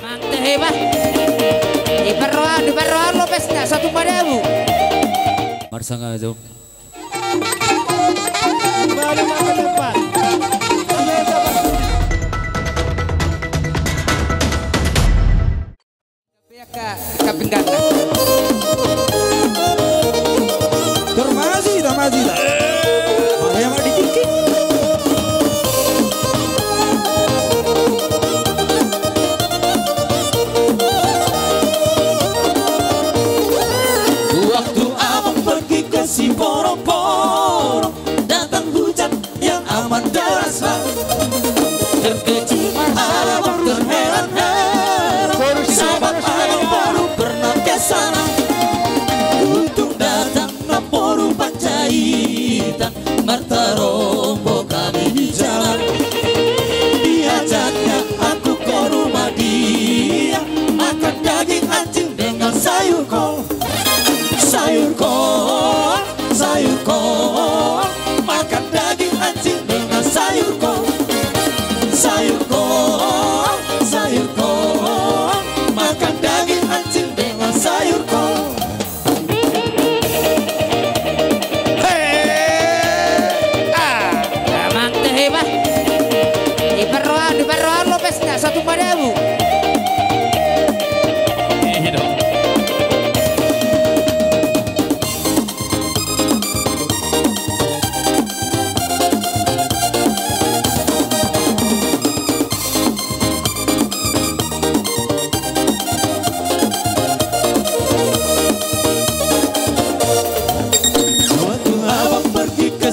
Mantap bah. Di Perroan Lopez nggak 1.000. Marsanga jauh. Kembali ke depan. Kaping ganda. Termasi dah. Makanya mau dicicik. Waktu abang pergi ke Siporo-poro, datang hujan yang amat deras. Terkejut abang terheran-heran, sebab abang baru pernah ke sana. Untung datang Naporu Panjaitan, Marta Rombo kami di jalan. Diajaknya aku ke rumah dia, makan daging anjing dengan sayur kol. Sayur kol, makan daging anjing dengan sayur kol. Sayur kol, makan daging anjing dengan sayur kol. Mantap bah. Di Perroan Lopez nggak 1.000.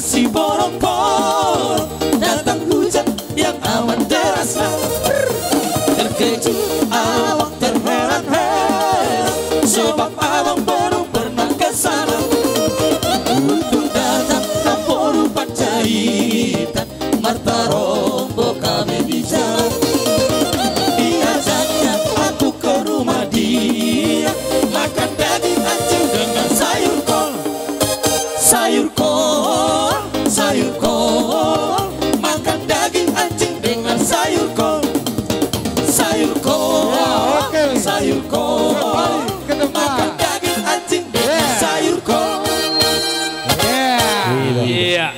Siporo-poro, datang hujan yang amat deras. Terkejut abang terheran-heran, sebab abang baru pernah ke sana. Untung datang Naporu Panjaitan, Marta Rombo kami di jalan. Diajaknya aku ke rumah dia, makan daging anjing dengan sayur kol. Sayur kol, makan daging anjing dengan sayur kol. Sayur kol, makan daging anjing dengan sayur kol. Iya.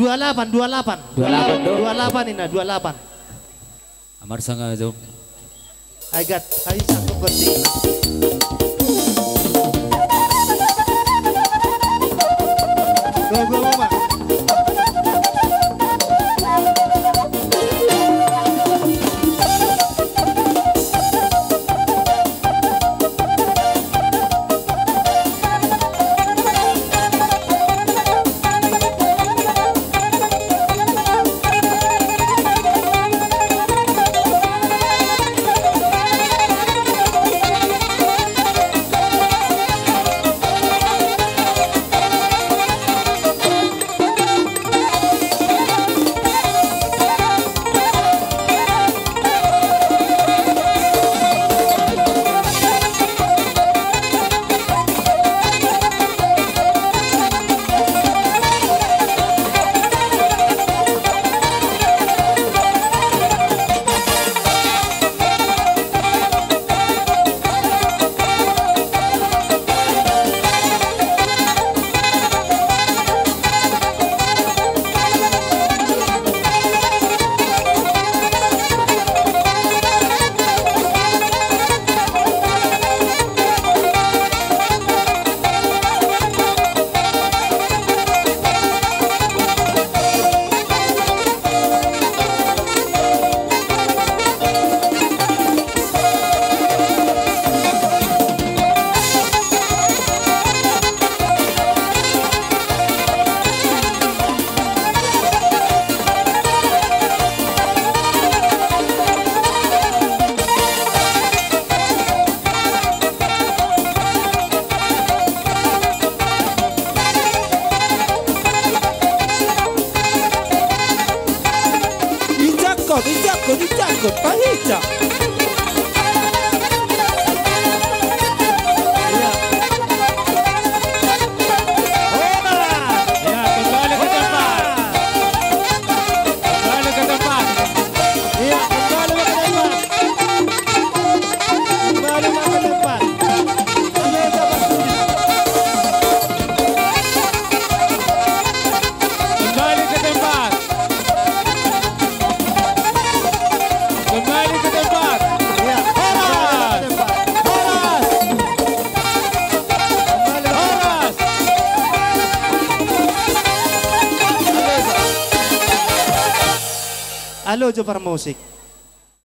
28 ini 28. Marsanga jauh. Agat, hari satu penting. Go, Mama. Halo Jopar Musik.